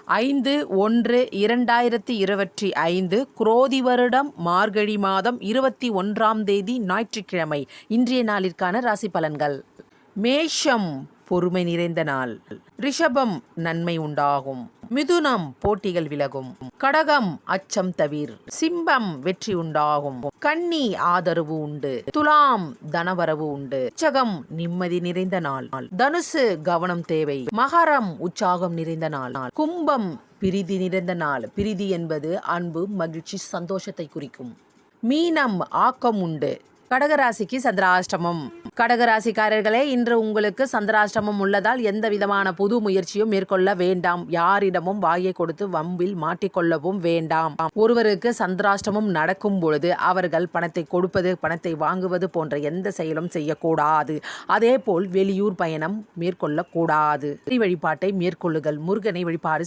5/1/2025 குரோதி வருடம் மார்கழி மாதம் 21ஆம் தேதி ஞாயிற்றுக்கிழமை. இன்றைய நாளிற்கான ராசி பலன்கள். மேஷம் பொறுமை நிறைந்த நாள். ரிஷபம் நன்மை உண்டாகும். மிதுனம் போட்டிகள் விலகும். கடகம் அச்சம் தவிர். சிம்பம் வெற்றி உண்டாகும். கன்னி ஆதரவு உண்டு. துலாம் தனவரவு உண்டு. விருச்சகம் நிம்மதி நிறைந்த நாள். தனுசு கவனம் தேவை. மகரம் உற்சாகம் நிறைந்த நாள். கும்பம் பிரிதி நிறைந்த நாள். பிரிதி என்பது அன்பு, மகிழ்ச்சி, சந்தோஷத்தை குறிக்கும். மீனம் ஆக்கம் உண்டு. கடகராசிக்கு சந்திராஷ்டமம். கடகராசிக்காரர்களே, இன்று உங்களுக்கு சந்திராஷ்டமம் உள்ளதால் எந்த விதமான புது முயற்சியும் மேற்கொள்ள வேண்டாம். யாரிடமும் வாயை கொடுத்து வம்பில் மாட்டிக்கொள்ளவும் வேண்டாம். ஒருவருக்கு சந்திராஷ்டமம் நடக்கும் பொழுது அவர்கள் பணத்தை கொடுப்பது, பணத்தை வாங்குவது போன்ற எந்த செயலும் செய்யக்கூடாது. அதே போல் வெளியூர் பயணம் மேற்கொள்ளக்கூடாது. வழிபாட்டை மேற்கொள்ளுங்கள். முருகனை வழிபாடு